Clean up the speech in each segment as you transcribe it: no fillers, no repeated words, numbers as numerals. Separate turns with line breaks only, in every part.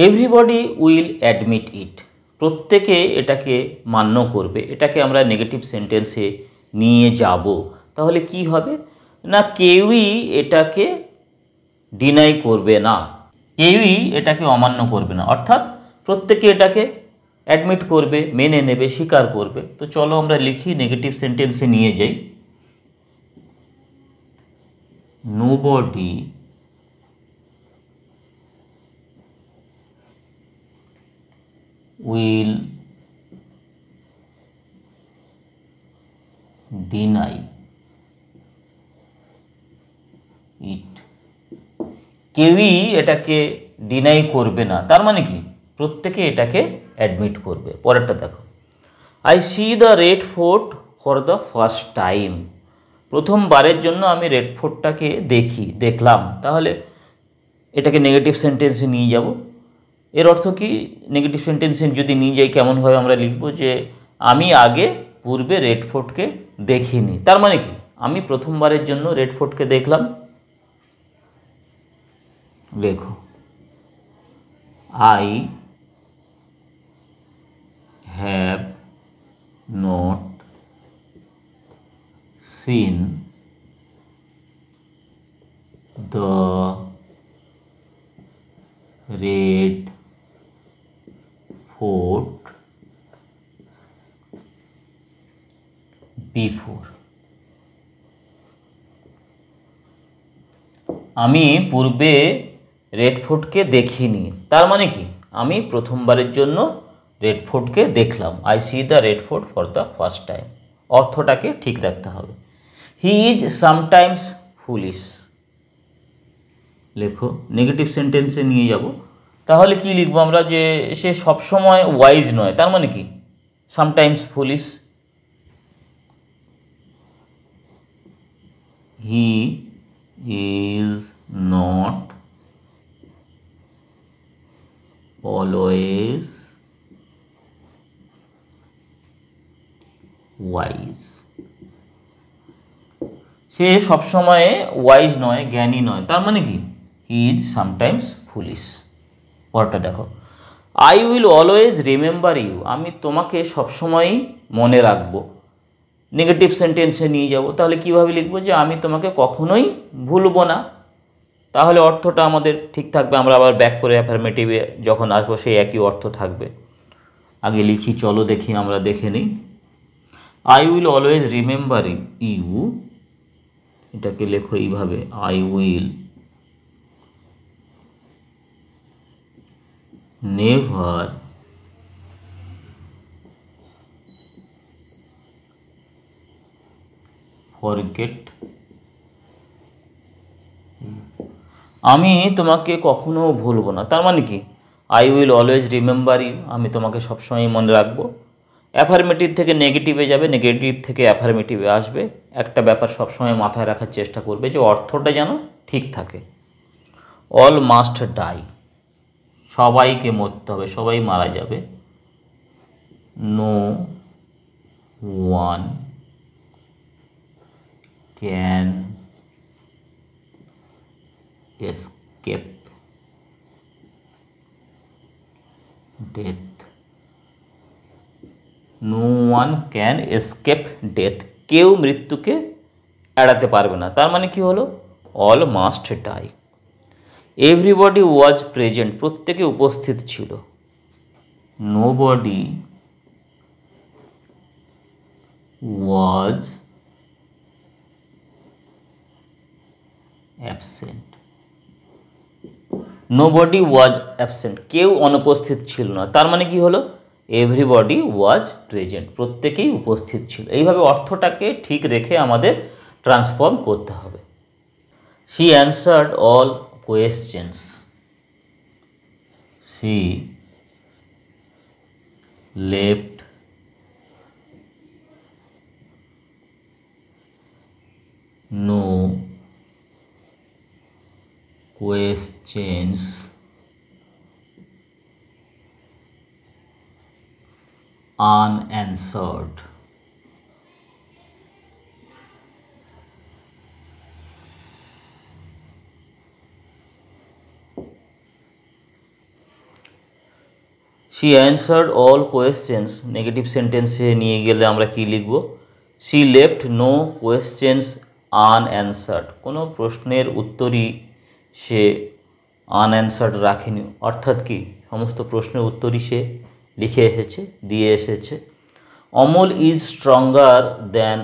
Everybody will admit ইট, প্রত্যেকে এটাকে মান্য করবে। এটাকে আমরা নেগেটিভ সেন্টেন্সে নিয়ে যাব, তাহলে কি হবে না, কেউই এটাকে ডিনাই করবে না, কেউই এটাকে অমান্য করবে না, অর্থাৎ প্রত্যেকে এটাকে অ্যাডমিট করবে, মেনে নেবে, স্বীকার করবে। তো চলো আমরা লিখি, নেগেটিভ সেন্টেন্সে নিয়ে যাই। নোবডি will deny it, কেউই এটাকে ডিনাই করবে না, তার মানে কি প্রত্যেকে এটাকে অ্যাডমিট করবে। পরেরটা দেখো, I see the red fort for the first time, প্রথমবারের জন্য আমি রেড ফোর্টটাকে দেখলাম, তাহলে এটাকে নেগেটিভ সেন্টেন্সে নিয়ে যাব। এর অর্থ কি, নেগেটিভ সেন্টেন্সে যদি নিয়ে যাই কেমনভাবে আমরা লিখব, যে আমি আগে পূর্বে রেড ফোর্টকে দেখিনি, তার মানে কি আমি প্রথমবারের জন্য রেড ফোর্টকে দেখলাম। লেখো, I have not seen the red fort before, আমি পূর্বে রেড ফোর্টকে দেখিনি, তার মানে কি আমি প্রথমবারের জন্য রেড ফোর্টকে দেখলাম। I see the red fort for the first time, অর্থটাকে ঠিক রাখতে হবে। হি ইজ সামটাইমস ফুলিশ, লেখো, নেগেটিভ সেন্টেন্সে নিয়ে যাব, তাহলে কি লিখবো আমরা, যে সে সবসময় ওয়াইজ নয়, তার মানে কি sometimes foolish. He is not always wise, সে সবসময় ওয়াইজ নয়, জ্ঞানী নয়, তার মানে কি হি ইজ সামটাইমস ফুলিশ। পরটা দেখো, I will always remember you, আমি তোমাকে সবসময়ই মনে রাখবো। নেগেটিভ সেন্টেন্সে নিয়ে যাব, তাহলে কিভাবে লিখবো, যে আমি তোমাকে কখনোই ভুলবো না, তাহলে অর্থটা আমাদের ঠিক থাকবে। আমরা আবার ব্যাক করে অ্যাফার্মেটিভে যখন আসবো সেই একই অর্থ থাকবে। আগে লিখি, চলো দেখি, আমরা দেখে নিই। I will always remember you, এটাকে লেখো এইভাবে, আই উইল নেভার ফরগেট, আমি তোমাকে কখনো ভুলবো না, তার মানে কি I will always remember you, আমি তোমাকে সবসময় মনে রাখবো। অ্যাফার্মেটিভ থেকে নেগেটিভে যাবে, নেগেটিভ থেকে অ্যাফার্মেটিভে আসবে। একটা ব্যাপার সবসময় মাথায় রাখার চেষ্টা করবে, যে অর্থটা যেন ঠিক থাকে। অল মাস্ট ডাই, সবাইকে মরতে হবে, সবাই মারা যাবে। No one can escape death, no one can escape death, কেউ মৃত্যুকে এড়াতে পারবে না, তার মানে কি হলো, all must die. Everybody was present, প্রত্যেকে উপস্থিত ছিল। Nobody was absent, nobody was absent, কেউ অনুপস্থিত ছিল না, তার মানে কি হলো, এভরিবডি ওয়াজ প্রেজেন্ট, প্রত্যেকেই উপস্থিত ছিল। এইভাবে অর্থটাকে ঠিক রেখে আমাদের ট্রান্সফর্ম করতে হবে। She answered all questions, she left no questions unanswered, she answered all questions, negative সেন্টেন্সে নিয়ে গেলে আমরা কি লিখব? She left no questions unanswered, কোনো প্রশ্নের উত্তরই সে আনঅ্যান্সার্ড রাখেনি, অর্থাৎ কি সমস্ত প্রশ্নের উত্তরই সে লিখে এসেছে, দিয়ে এসেছে। Amal is stronger than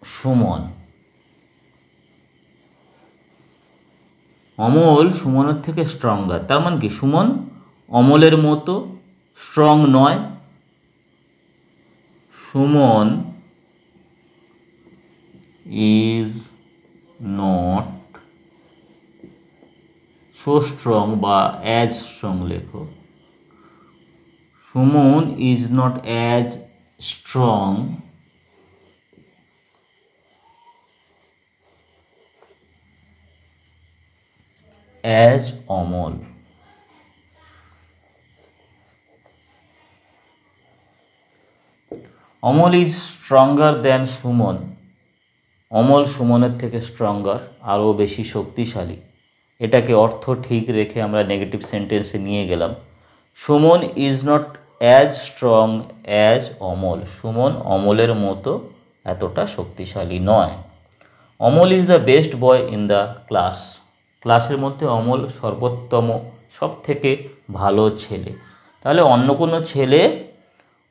Suman, Amal সুমনের থেকে স্ট্রঙ্গার, তার মানে কি সুমন অমলের মতো স্ট্রং নয়, Suman is not so strong বা অ্যাজ স্ট্রং লেখো, Suman is not as strong as Amal. Amal is stronger than Suman, Amal সুমনের থেকে স্ট্রঙ্গার, আরও বেশি শক্তিশালী। এটাকে অর্থ ঠিক রেখে আমরা নেগেটিভ সেন্টেন্সে নিয়ে গেলাম। Suman is not as strong as Amal, Suman অমলের মতো এতটা শক্তিশালী নয়। Amal is the best boy in the class, ক্লাসের মধ্যে অমল সর্বোত্তম, সব থেকে ভালো ছেলে। তাহলে অন্য কোনো ছেলে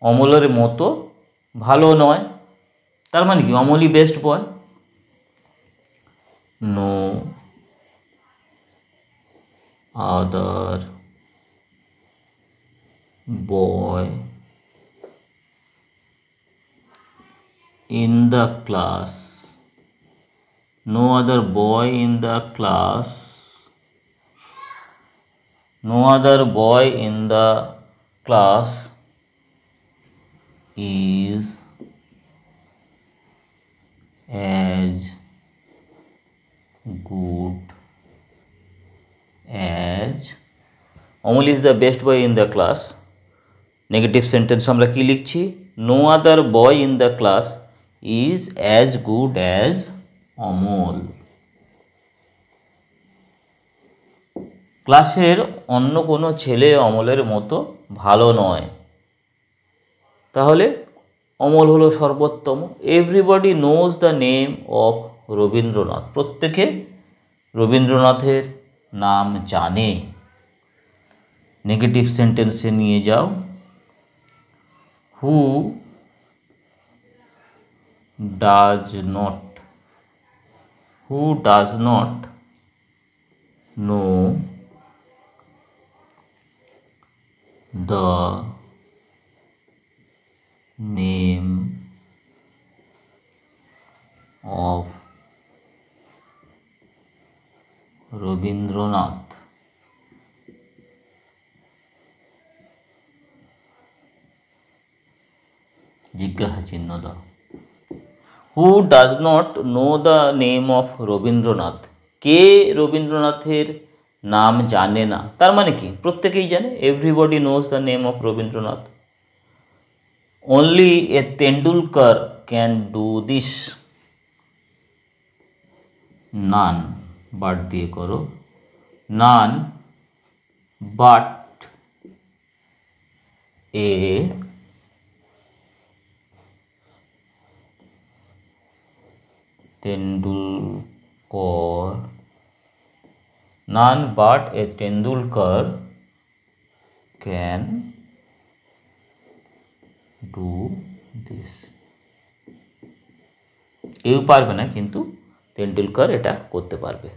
অমলের মতো ভালো নয়, তার মানে কি অমলই best boy. No other boy in the class, no other boy in the class, no other boy in the class is as good as, Amal is the best boy in the class, negative sentence আমরা কি লিখছি? No other boy in the class is as good as Amal, ক্লাসের অন্য কোনো ছেলে অমলের মতো ভালো নয়, তাহলে অমল হলো সর্বোত্তম। Everybody knows the name of Rabindranath, প্রত্যেকে রবীন্দ্রনাথের নাম জানে। নেগেটিভ সেন্টেন্সে নিয়ে যাও। Who does not, who does not know the name of Rabindranath, জিজ্ঞাসা চিহ্ন দাও। Who does not know the name of Rabindranath, কে রবীন্দ্রনাথের নাম জানে না, তার মানে কি প্রত্যেকেই জানে। Everybody knows the name of Rabindranath. Only a Tendulkar can do this, none but দিয়ে করো, none but a Tendulkar, none but a Tendulkar can do this, কেউ পারবে না কিন্তু তেন্ডুলকর এটা করতে পারবে।